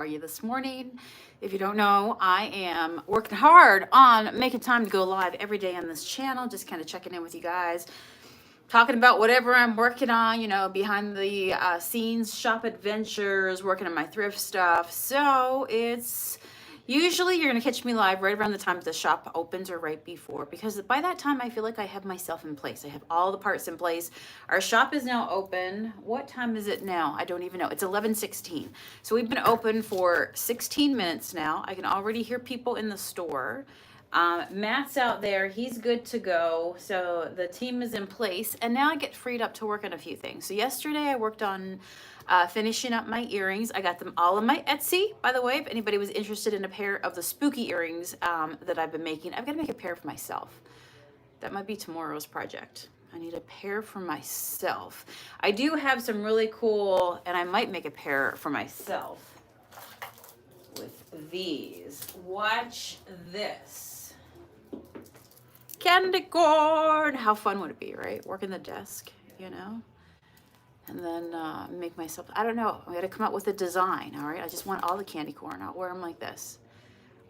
Are you this morning? If you don't know, I am working hard on making time to go live every day on this channel, just kind of checking in with you guys, talking about whatever I'm working on, behind the scenes, shop adventures, working on my thrift stuff. So it's usually you're going to catch me live right around the time the shop opens or right before, because by that time I feel like I have myself in place. I have all the parts in place. Our shop is now open. What time is it now? I don't even know. It's 11:16. So we've been open for 16 minutes now. I can already hear people in the store. Matt's out there. He's good to go. So the team is in place. And now I get freed up to work on a few things. So yesterday I worked on finishing up my earrings. I got them all on my Etsy, by the way. If anybody was interested in a pair of the spooky earrings that I've been making, I've got to make a pair for myself. That might be tomorrow's project. I need a pair for myself. I do have some really cool, and I might make a pair for myself with these. Watch this. Candy corn. How fun would it be, right? Working the desk, and then make myself, I don't know, I gotta come up with a design, all right? I just want all the candy corn. I'll wear them like this.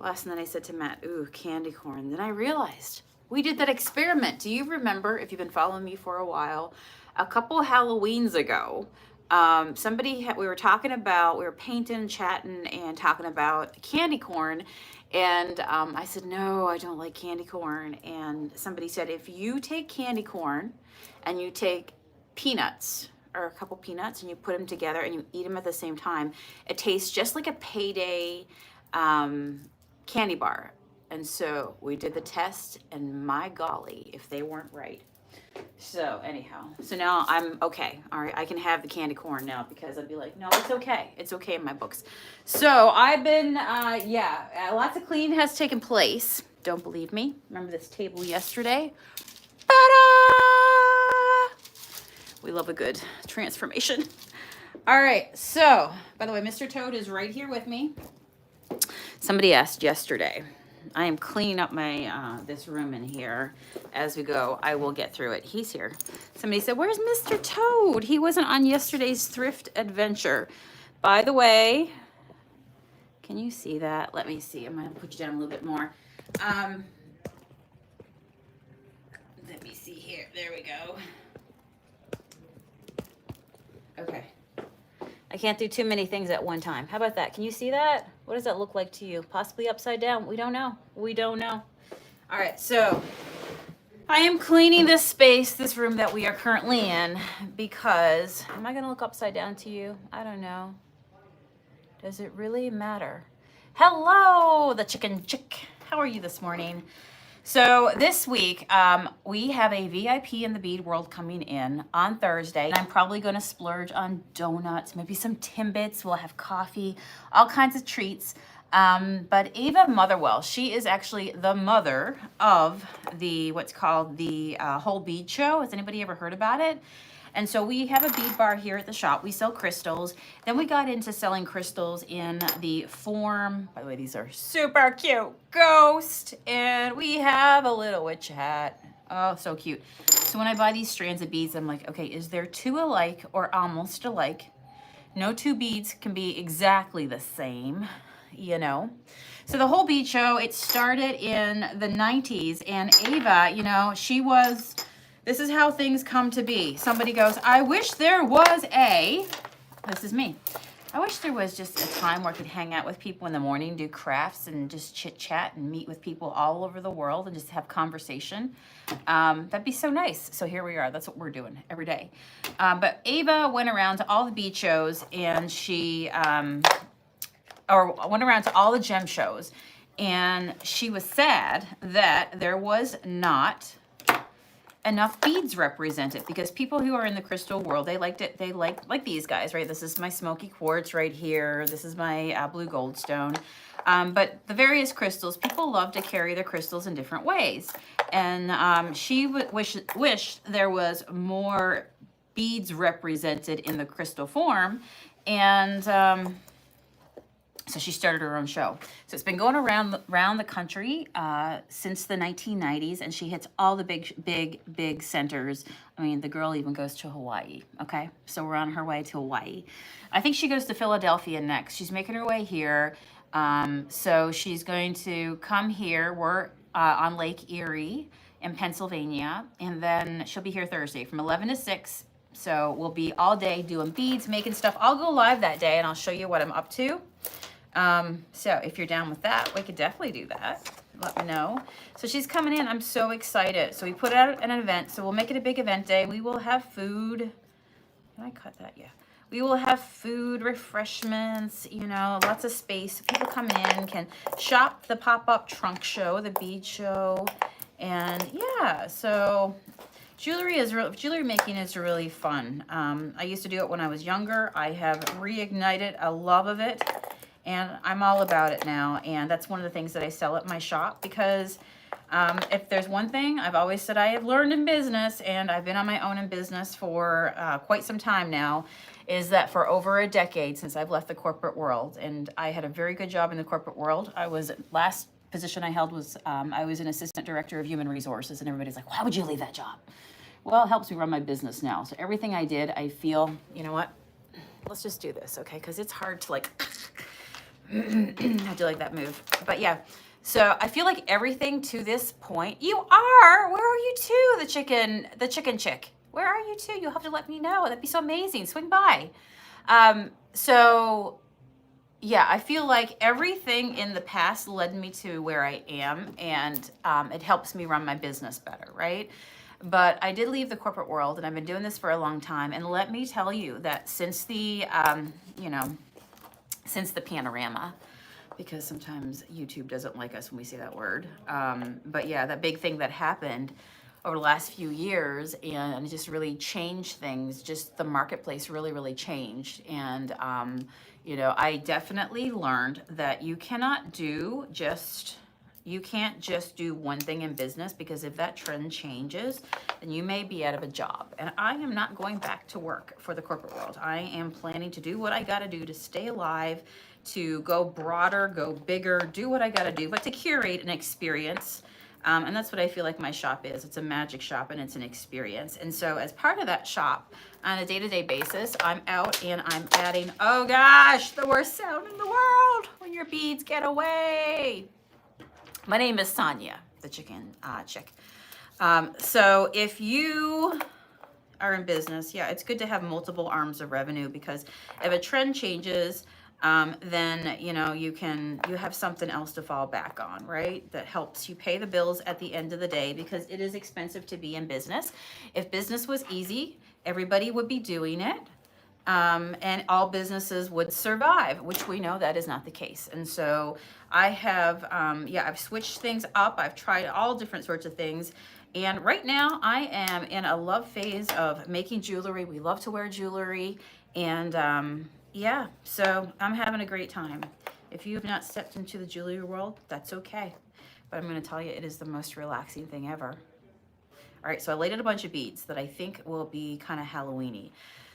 Last night I said to Matt, ooh, candy corn. Then I realized we did that experiment. Do you remember, if you've been following me for a while, a couple Halloweens ago, we were painting, chatting, and talking about candy corn. And I said, no, I don't like candy corn. And somebody said, if you take candy corn and you take peanuts, or a couple peanuts, and you put them together and you eat them at the same time, it tastes just like a payday candy bar. And so we did the test, and my golly, if they weren't right. So anyhow, so now I'm okay. All right, I can have the candy corn now, because I'd be like, no, it's okay. It's okay in my books. So I've been, lots of cleaning has taken place. Don't believe me? Remember this table yesterday? Ta-da! We love a good transformation. All right, so, by the way, Mr. Toad is right here with me. Somebody asked yesterday. I am cleaning up my this room in here as we go. I will get through it. He's here. Somebody said, where's Mr. Toad? He wasn't on yesterday's thrift adventure. By the way, can you see that? Let me see. I'm going to put you down a little bit more. Let me see here. There we go. Okay. I can't do too many things at one time. How about that? Can you see that? What does that look like to you? Possibly upside down. We don't know. We don't know. All right, so I am cleaning this space, this room that we are currently in, because, am I going to look upside down to you? I don't know. Does it really matter? Hello, the chicken chick. How are you this morning? So this week, we have a VIP in the bead world coming in on Thursday. And I'm probably going to splurge on donuts, maybe some Timbits. We'll have coffee, all kinds of treats. But Ava Motherwell, she is actually the mother of what's called the whole bead show. Has anybody ever heard about it? And so we have a bead bar here at the shop. We sell crystals. Then we got into selling crystals in the form, by the way, these are super cute, ghost. And we have a little witch hat. Oh, so cute. So when I buy these strands of beads, I'm like, okay, is there two alike or almost alike? No two beads can be exactly the same, So the whole bead show, it started in the 90s. And Ava, this is how things come to be. Somebody goes, I wish there was this is me. I wish there was just a time where I could hang out with people in the morning, do crafts, and just chit chat and meet with people all over the world and just have conversation. That'd be so nice. So here we are. That's what we're doing every day. But Ava went around to all the bead shows, and she, went around to all the gem shows, and she was sad that there was not enough beads represented, because people who are in the crystal world, they liked it. They like these guys, right? This is my smoky quartz right here. This is my blue goldstone. But the various crystals, people love to carry their crystals in different ways. And she wished there was more beads represented in the crystal form. And so So she started her own show. So it's been going around the country since the 1990s, and she hits all the big centers. I mean, the girl even goes to Hawaii, okay? So we're on her way to Hawaii. I think she goes to Philadelphia next. She's making her way here. So she's going to come here. We're on Lake Erie in Pennsylvania, and then she'll be here Thursday from 11 to 6. So we'll be all day doing beads, making stuff. I'll go live that day and I'll show you what I'm up to. So if you're down with that, we could definitely do that. Let me know. So she's coming in. I'm so excited. So we put out an event. So we'll make it a big event day. We will have food. Can I cut that? Yeah. We will have food, refreshments, you know, lots of space. People come in, can shop the pop-up trunk show, the bead show. And yeah, so jewelry making is really fun. I used to do it when I was younger. I have reignited a love of it, and I'm all about it now. And that's one of the things that I sell at my shop, because if there's one thing I've always said I have learned in business, and I've been on my own in business for quite some time now, is that for over a decade since I've left the corporate world, and I had a very good job in the corporate world. Last position I held was I was an assistant director of human resources, and everybody's like, why would you leave that job? Well, it helps me run my business now. So everything I did, I feel, you know what? Let's just do this, okay? Because it's hard to like, I do like that move. But yeah, so I feel like everything to this point, where are you too, the chicken chick? Where are you too? You'll have to let me know. That'd be so amazing. Swing by. So yeah, I feel like everything in the past led me to where I am, and it helps me run my business better, right? But I did leave the corporate world, and I've been doing this for a long time. And let me tell you that since the, since the panorama, because sometimes YouTube doesn't like us when we say that word. But yeah, that big thing that happened over the last few years, and it just really changed things. Just the marketplace really changed. And, I definitely learned that you can't just do one thing in business, because if that trend changes, then you may be out of a job. And I am not going back to work for the corporate world. I am planning to do what I got to do to stay alive, to go broader, go bigger, do what I got to do, but to curate an experience. And that's what I feel like my shop is. It's a magic shop, and it's an experience. And so as part of that shop, on a day-to-day basis, I'm out and I'm adding, oh gosh, the worst sound in the world when your beads get away. My name is Sonia, the chicken chick. So if you are in business, yeah, it's good to have multiple arms of revenue, because if a trend changes, then you have something else to fall back on, right? That helps you pay the bills at the end of the day, because it is expensive to be in business. If business was easy, everybody would be doing it. And all businesses would survive, which we know that is not the case. And so I have, I've switched things up. I've tried all different sorts of things. And right now I am in a love phase of making jewelry. We love to wear jewelry. And so I'm having a great time. If you have not stepped into the jewelry world, that's okay. But I'm going to tell you, it is the most relaxing thing ever. All right, so I laid out a bunch of beads that I think will be kind of Halloween-y.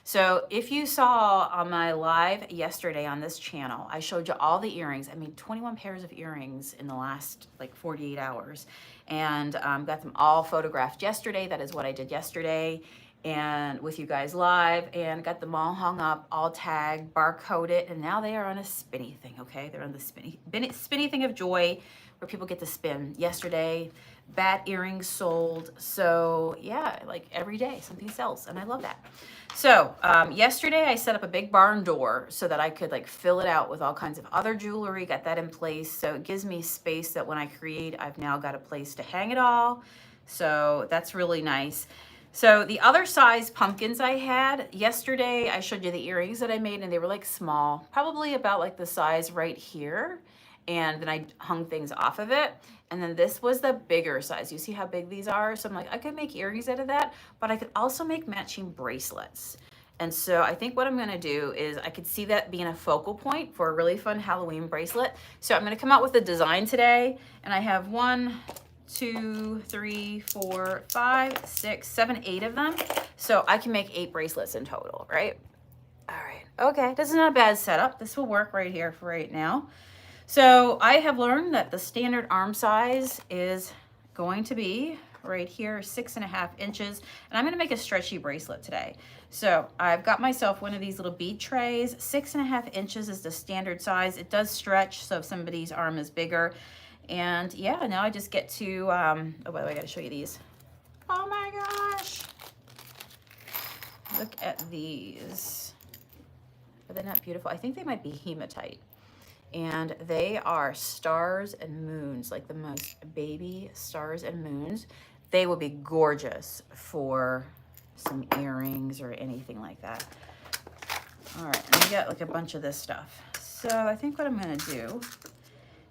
So if you saw on my live yesterday on this channel, I showed you all the earrings. I made 21 pairs of earrings in the last 48 hours, and got them all photographed yesterday. That is what I did yesterday, and with you guys live, and got them all hung up, all tagged, barcoded, and now they are on a spinny thing, okay? They're on the spinny thing of joy, where people get to spin. Yesterday, bat earrings sold. So yeah, like every day something sells, and I love that. So yesterday I set up a big barn door so that I could fill it out with all kinds of other jewelry, got that in place. So it gives me space that when I create, I've now got a place to hang it all. So that's really nice. So the other size pumpkins I had yesterday, I showed you the earrings that I made, and they were small, probably about the size right here. And then I hung things off of it. And then this was the bigger size. You see how big these are? So I'm I could make earrings out of that, but I could also make matching bracelets. And so I think what I'm gonna do is, I could see that being a focal point for a really fun Halloween bracelet. So I'm gonna come out with a design today, and I have 1, 2, 3, 4, 5, 6, 7, 8 of them. So I can make 8 bracelets in total, right? All right, okay, this is not a bad setup. This will work right here for right now. So I have learned that the standard arm size is going to be right here, 6.5 inches. And I'm gonna make a stretchy bracelet today. So I've got myself one of these little bead trays. 6.5 inches is the standard size. It does stretch, so if somebody's arm is bigger. And yeah, now I just get to, oh, by the way, I gotta show you these. Oh my gosh. Look at these. Are they not beautiful? I think they might be hematite. And they are stars and moons, like the most baby stars and moons. They will be gorgeous for some earrings or anything like that. All right, and we got like a bunch of this stuff. So I think what I'm gonna do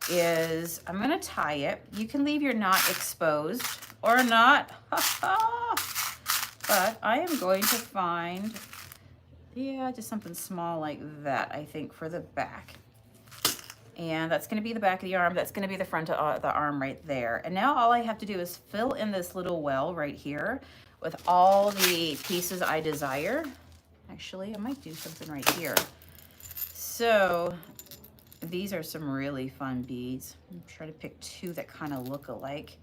is I'm gonna tie it. You can leave your knot exposed or not, but I am going to find, yeah, just something small like that, I think, for the back. And that's going to be the back of the arm. That's going to be the front of the arm right there. And now all I have to do is fill in this little well right here with all the pieces I desire. Actually, I might do something right here. So these are some really fun beads. I'm trying to pick two that kind of look alike.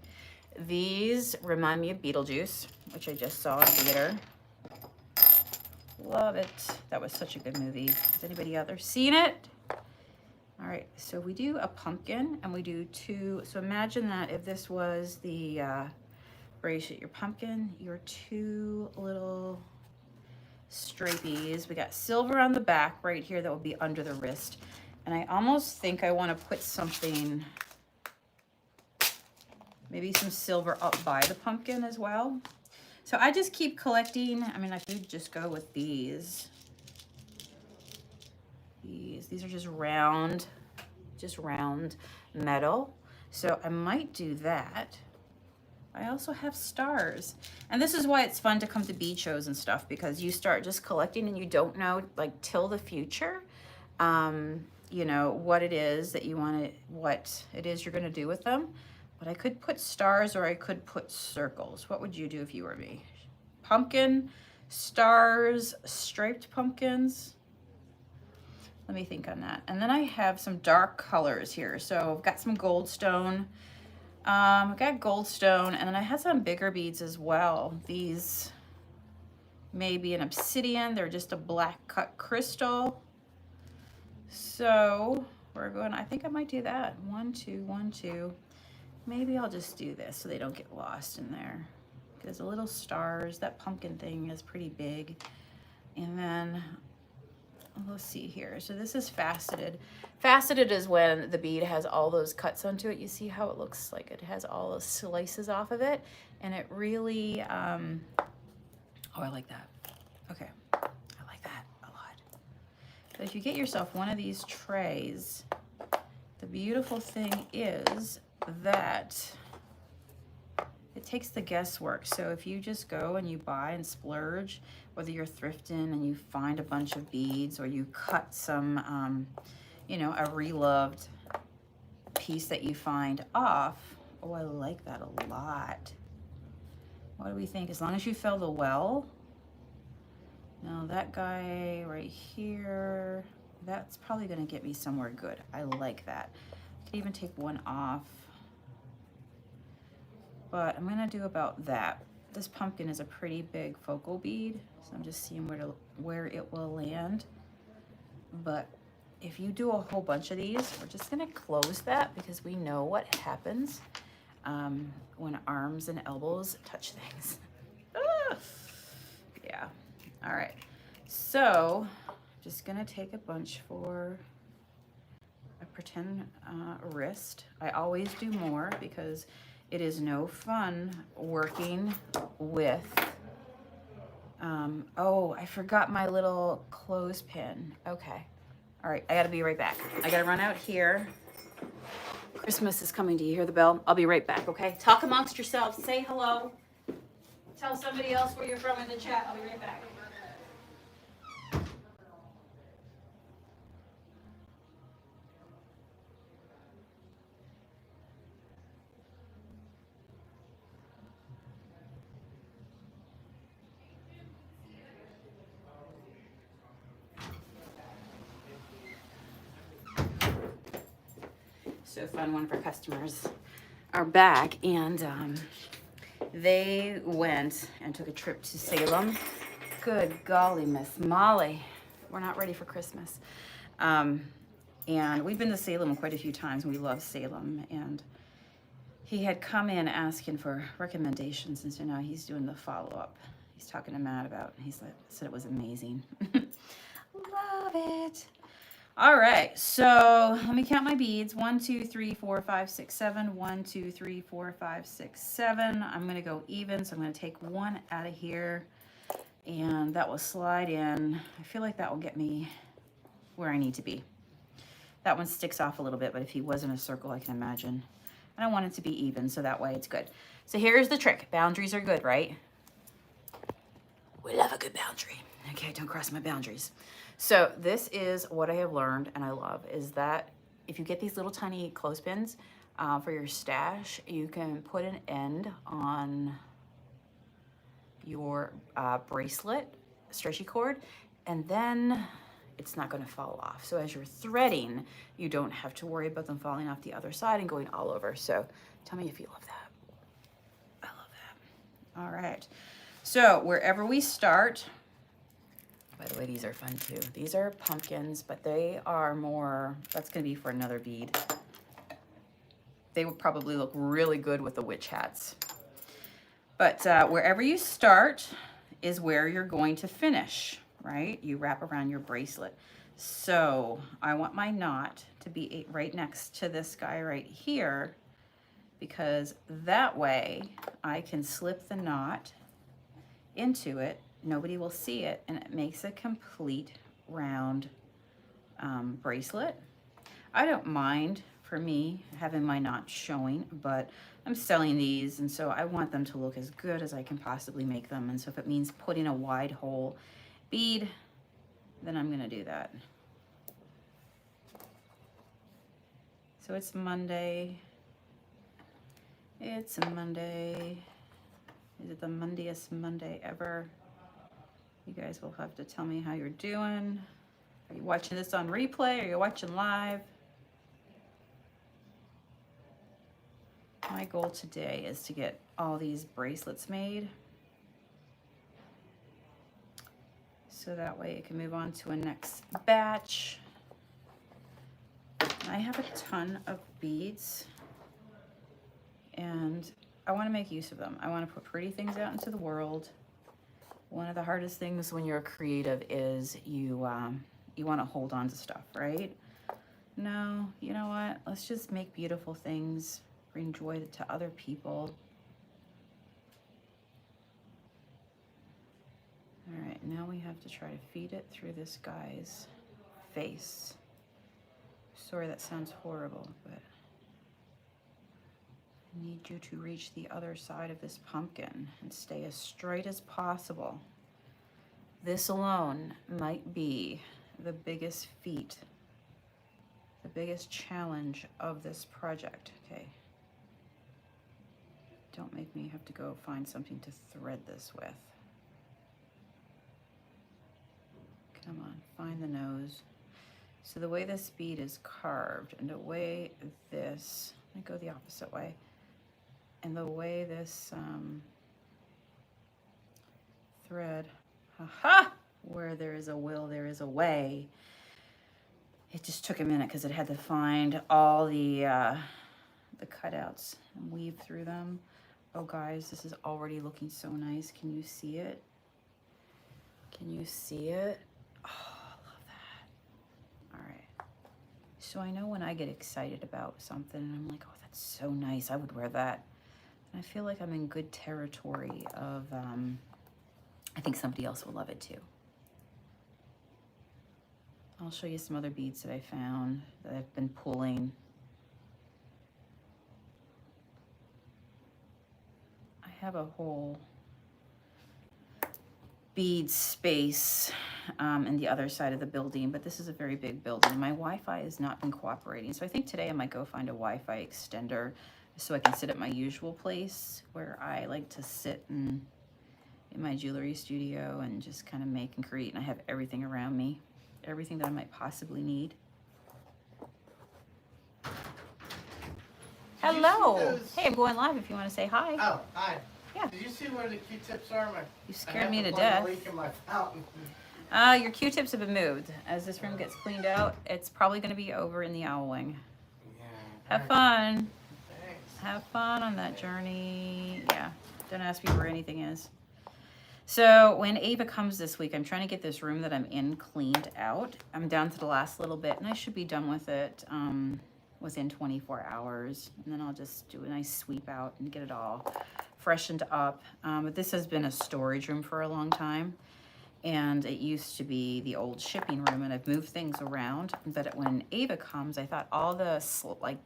These remind me of Beetlejuice, which I just saw in theater. Love it. That was such a good movie. Has anybody out there seen it? All right, so we do a pumpkin and we do two. So imagine that if this was the bracelet, your pumpkin, your two little stripies. We got silver on the back right here that will be under the wrist. And I almost think I want to put something, maybe some silver up by the pumpkin as well. So I just keep collecting. I mean, I could just go with these. These are just round metal. So I might do that. I also have stars. And this is why it's fun to come to bead shows and stuff, because you start just collecting and you don't know, like, till the future, you know, what it is that you want to, what it is you're going to do with them. But I could put stars or I could put circles. What would you do if you were me? Pumpkin, stars, striped pumpkins. Let me think on that. And then I have some dark colors here. So I've got some goldstone. I've got goldstone, and then I have some bigger beads as well. These may be an obsidian. They're just a black cut crystal. So we're going, I think I might do that. 1, 2, 1, 2. Maybe I'll just do this so they don't get lost in there. There's a little stars. That pumpkin thing is pretty big. And then let's see here. So this is faceted. Faceted is when the bead has all those cuts onto it. You see how it looks like it has all those slices off of it. And it really, oh, I like that. Okay, I like that a lot. But if you get yourself one of these trays, the beautiful thing is that it takes the guesswork. So if you just go and you buy and splurge, whether you're thrifting and you find a bunch of beads or you cut some, you know, a reloved piece that you find off. Oh, I like that a lot. What do we think? As long as you fill the well. Now that guy right here, that's probably gonna get me somewhere good. I like that. I could even take one off. But I'm gonna do about that. This pumpkin is a pretty big focal bead, so I'm just seeing where it will land. But if you do a whole bunch of these, we're just gonna close that because we know what happens when arms and elbows touch things. Yeah, all right. So I'm just gonna take a bunch for a pretend wrist. I always do more because it is no fun working with, oh, I forgot my little clothespin. Okay. All right, I gotta be right back. I gotta run out here. Christmas is coming. Do you hear the bell? I'll be right back, okay? Talk amongst yourselves. Say hello. Tell somebody else where you're from in the chat. I'll be right back. so fun. One of our customers are back, and they went and took a trip to Salem. Good golly, Miss Molly, we're not ready for Christmas. And we've been to Salem quite a few times. We love Salem, and he had come in asking for recommendations, and so now he's doing the follow-up. He's talking to Matt about, said it was amazing. Love it. All right, so let me count my beads. 1, 2, 3, 4, 5, 6, 7. 1, 2, 3, 4, 5, 6, 7. I'm gonna go even, so I'm gonna take one out of here, and that will slide in. I feel like that will get me where I need to be. That one sticks off a little bit, but if he was in a circle, I can imagine. I don't want it to be even, so that way it's good. So here's the trick. Boundaries are good, right? We love a good boundary. Okay, don't cross my boundaries. So this is what I have learned and I love, is that if you get these little tiny clothespins for your stash, you can put an end on your bracelet, stretchy cord, and then it's not going to fall off. So as you're threading, you don't have to worry about them falling off the other side and going all over. So tell me if you love that. I love that. All right. So wherever we start, by the way, these are fun too. These are pumpkins, but they are more, that's going to be for another bead. They would probably look really good with the witch hats. But wherever you start is where you're going to finish, right? You wrap around your bracelet. So I want my knot to be right next to this guy right here, because that way I can slip the knot into it. Nobody will see it, and it makes a complete round bracelet. I don't mind, for me, having my knot showing, but I'm selling these, and so I want them to look as good as I can possibly make them. And so if it means putting a wide hole bead, then I'm gonna do that. So it's Monday. It's a Monday. Is it the Mondayest Monday ever? You guys will have to tell me how you're doing. Are you watching this on replay? Are you watching live? My goal today is to get all these bracelets made, so that way it can move on to a next batch. I have a ton of beads, and I want to make use of them. I want to put pretty things out into the world. One of the hardest things when you're a creative is you want to hold on to stuff, right? No, you know what? Let's just make beautiful things, bring joy to other people. All right, now we have to try to feed it through this guy's face. Sorry, that sounds horrible, but I need you to reach the other side of this pumpkin and stay as straight as possible. This alone might be the biggest feat, the biggest challenge of this project. Okay. Don't make me have to go find something to thread this with. Come on, find the nose. So the way this bead is carved, and the way this, let me go the opposite way. And the way this thread, haha, where there is a will, there is a way. It just took a minute because it had to find all the cutouts and weave through them. Oh guys, this is already looking so nice. Can you see it? Can you see it? Oh, I love that. All right. So I know when I get excited about something, I'm like, oh, that's so nice. I would wear that. I feel like I'm in good territory of, I think somebody else will love it too. I'll show you some other beads that I found that I've been pulling. I have a whole bead space in the other side of the building, but this is a very big building. My Wi-Fi has not been cooperating, so I think today I might go find a Wi-Fi extender so I can sit at my usual place where I like to sit in my jewelry studio and just kind of make and create, and I have everything around me, everything that I might possibly need. Hello. Hey, I'm going live if you want to say hi. Oh, hi. Yeah. Did you see where the Q-tips are? You scared me to death. Leak in my fountain. Your Q-tips have been moved. As this room gets cleaned out, it's probably going to be over in the owl wing. Yeah. Have fun. Thanks. Have fun on that journey. Yeah. Don't ask me where anything is. So when Ava comes this week, I'm trying to get this room that I'm in cleaned out. I'm down to the last little bit, and I should be done with it within 24 hours. And then I'll just do a nice sweep out and get it all freshened up. But this has been a storage room for a long time. And it used to be the old shipping room, and I've moved things around. But when Ava comes, I thought all the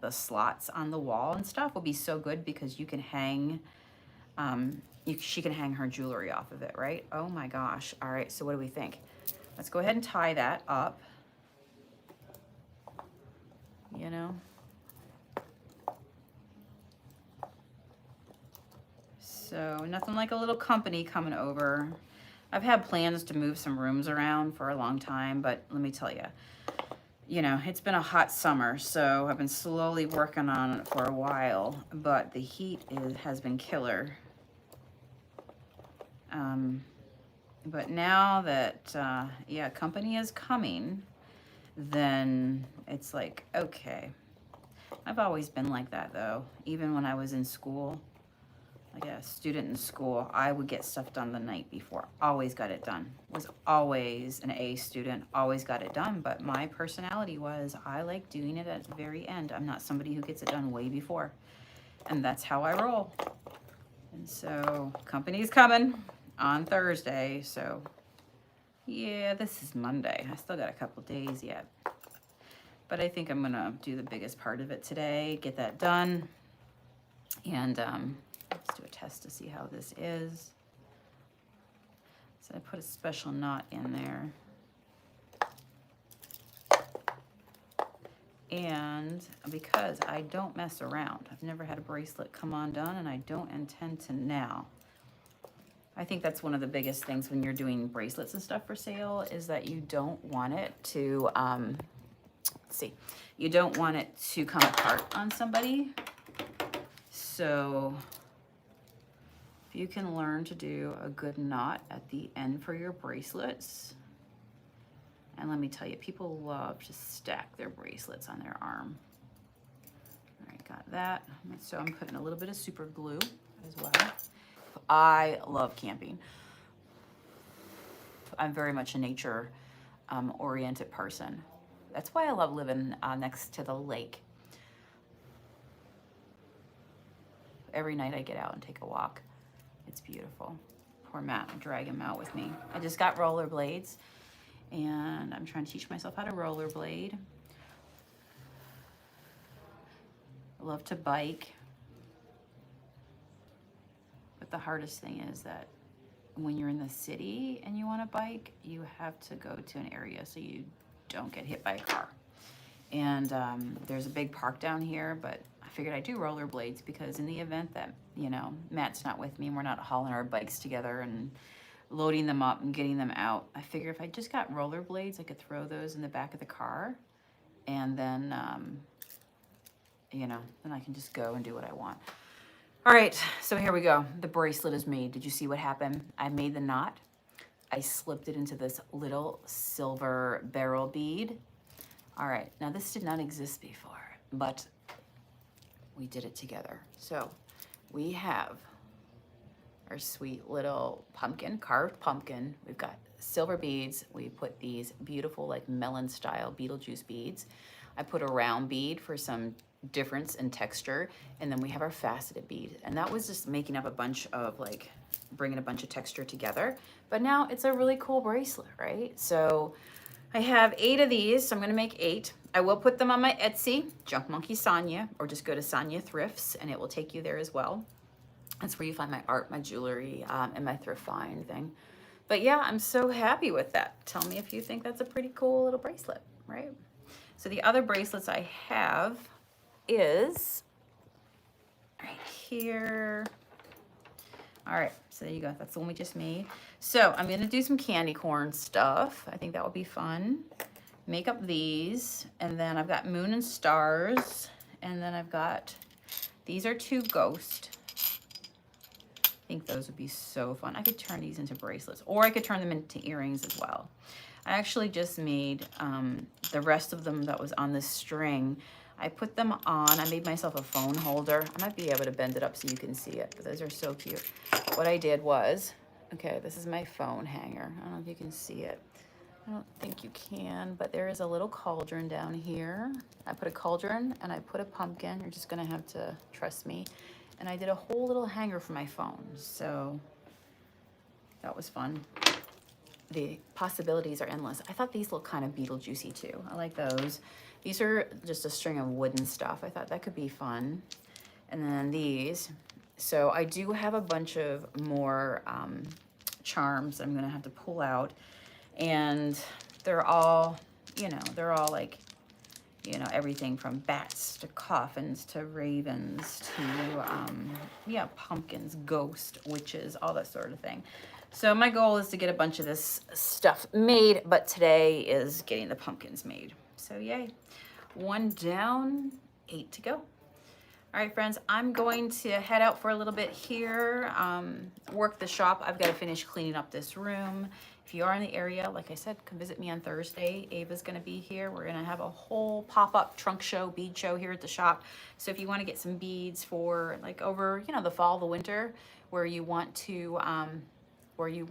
the slots on the wall and stuff will be so good because you can hang, she can hang her jewelry off of it, right? Oh my gosh! All right, so what do we think? Let's go ahead and tie that up. You know. So nothing like a little company coming over. I've had plans to move some rooms around for a long time, but let me tell you, you know, it's been a hot summer, so I've been slowly working on it for a while, but the heat has been killer. But now that, yeah, company is coming, then it's like, okay. I've always been like that, though, even when I was in school. Like a student in school, I would get stuff done the night before. Always got it done. Was always an A student, always got it done. But my personality was I like doing it at the very end. I'm not somebody who gets it done way before. And that's how I roll. And so company's coming on Thursday. So yeah, this is Monday. I still got a couple days yet. But I think I'm gonna do the biggest part of it today, get that done. And let's do a test to see how this is. So I put a special knot in there. And because I don't mess around, I've never had a bracelet come undone, and I don't intend to now. I think that's one of the biggest things when you're doing bracelets and stuff for sale is that you don't want it to, let's see, you don't want it to come apart on somebody. So if you can learn to do a good knot at the end for your bracelets, and let me tell you, people love to stack their bracelets on their arm. All right, got that. So I'm putting a little bit of super glue as well. I love camping. I'm very much a nature oriented person. That's why I love living next to the lake. Every night I get out and take a walk. It's beautiful. Poor Matt, I drag him out with me. I just got rollerblades, and I'm trying to teach myself how to rollerblade. I love to bike. But the hardest thing is that when you're in the city and you want to bike, you have to go to an area so you don't get hit by a car. And there's a big park down here, but I figured I'd do rollerblades because in the event that, you know, Matt's not with me and we're not hauling our bikes together and loading them up and getting them out, I figure if I just got rollerblades, I could throw those in the back of the car, and then, you know, then I can just go and do what I want. All right, so here we go. The bracelet is made. Did you see what happened? I made the knot. I slipped it into this little silver beryl bead. All right, now this did not exist before, but we did it together. So we have our sweet little pumpkin, carved pumpkin. We've got silver beads. We put these beautiful like melon style Beetlejuice beads. I put a round bead for some difference in texture, and then we have our faceted bead. And that was just making up a bunch of like, bringing a bunch of texture together. But now it's a really cool bracelet, right? So I have 8 of these, so I'm gonna make 8. I will put them on my Etsy, Junk Monkey Sonia, or just go to Sonia Thrifts and it will take you there as well. That's where you find my art, my jewelry, and my thrift find thing. But yeah, I'm so happy with that. Tell me if you think that's a pretty cool little bracelet, right? So the other bracelets I have is right here. All right, so there you go. That's the one we just made. So I'm gonna do some candy corn stuff. I think that would be fun. Make up these, and then I've got moon and stars, and then I've got These are 2 ghost. I think those would be so fun. I could turn these into bracelets, or I could turn them into earrings as well. I actually just made the rest of them that was on this string. I put them on. I made myself a phone holder. I might be able to bend it up so you can see it, but those are so cute. What I did was, okay, this is my phone hanger. I don't know if you can see it. I don't think you can, but there is a little cauldron down here. I put a cauldron and I put a pumpkin. You're just gonna have to trust me. And I did a whole little hanger for my phone. So that was fun. The possibilities are endless. I thought these look kind of Beetlejuicy too. I like those. These are just a string of wooden stuff. I thought that could be fun. And then these. So I do have a bunch of more charms I'm gonna have to pull out. And they're all, you know, they're all like, you know, everything from bats to coffins to ravens to, yeah, pumpkins, ghost, witches, all that sort of thing. So my goal is to get a bunch of this stuff made, but today is getting the pumpkins made. So yay. 1 down, 8 to go. All right, friends, I'm going to head out for a little bit here, work the shop. I've got to finish cleaning up this room. If you are in the area, like I said, come visit me on Thursday. Ava's going to be here. We're going to have a whole pop-up trunk show, bead show here at the shop. So if you want to get some beads for like over, you know, the fall, the winter, where you want to, where you,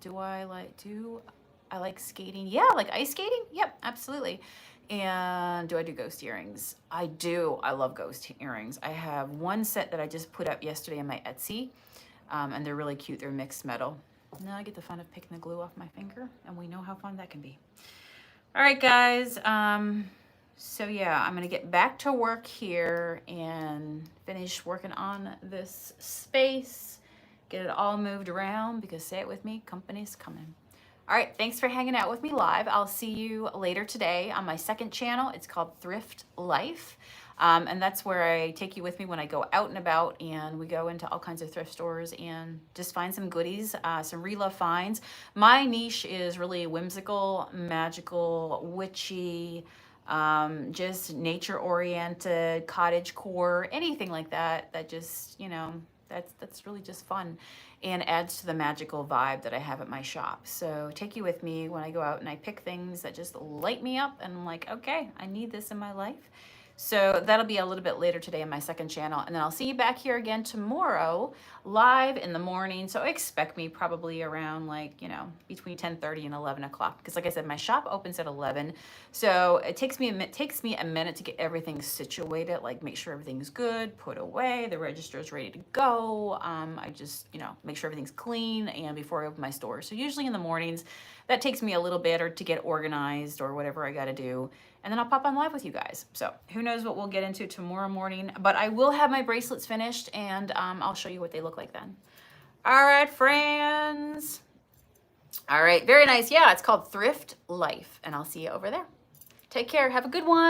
do I like skating? Yeah, like ice skating? Yep, absolutely. And do I do ghost earrings? I do. I love ghost earrings. I have 1 set that I just put up yesterday on my Etsy, and they're really cute. They're mixed metal. Now I get the fun of picking the glue off my finger, and we know how fun that can be. All right, guys. So yeah, I'm gonna get back to work here and finish working on this space, get it all moved around, because say it with me, company's coming. All right, thanks for hanging out with me live. I'll see you later today on my second channel. It's called Thrift Life. And that's where I take you with me when I go out and about, and we go into all kinds of thrift stores and just find some goodies, some re-love finds. My niche is really whimsical, magical, witchy, just nature-oriented, cottagecore, anything like that, that just, you know, that's really just fun and adds to the magical vibe that I have at my shop. So take you with me when I go out and I pick things that just light me up, and I'm like, okay, I need this in my life. So that'll be a little bit later today on my second channel. And then I'll see you back here again tomorrow, live in the morning. So expect me probably around like, you know, between 10:30 and 11 o'clock. Because like I said, my shop opens at 11. So it takes me a minute to get everything situated, like make sure everything's good, put away, the register is ready to go. I just, you know, make sure everything's clean and before I open my store. So usually in the mornings, that takes me a little bit or to get organized or whatever I got to do. And then I'll pop on live with you guys. So who knows what we'll get into tomorrow morning, but I will have my bracelets finished, and I'll show you what they look like then. All right, friends. All right, very nice. Yeah, it's called Thrift Life, and I'll see you over there. Take care. Have a good one.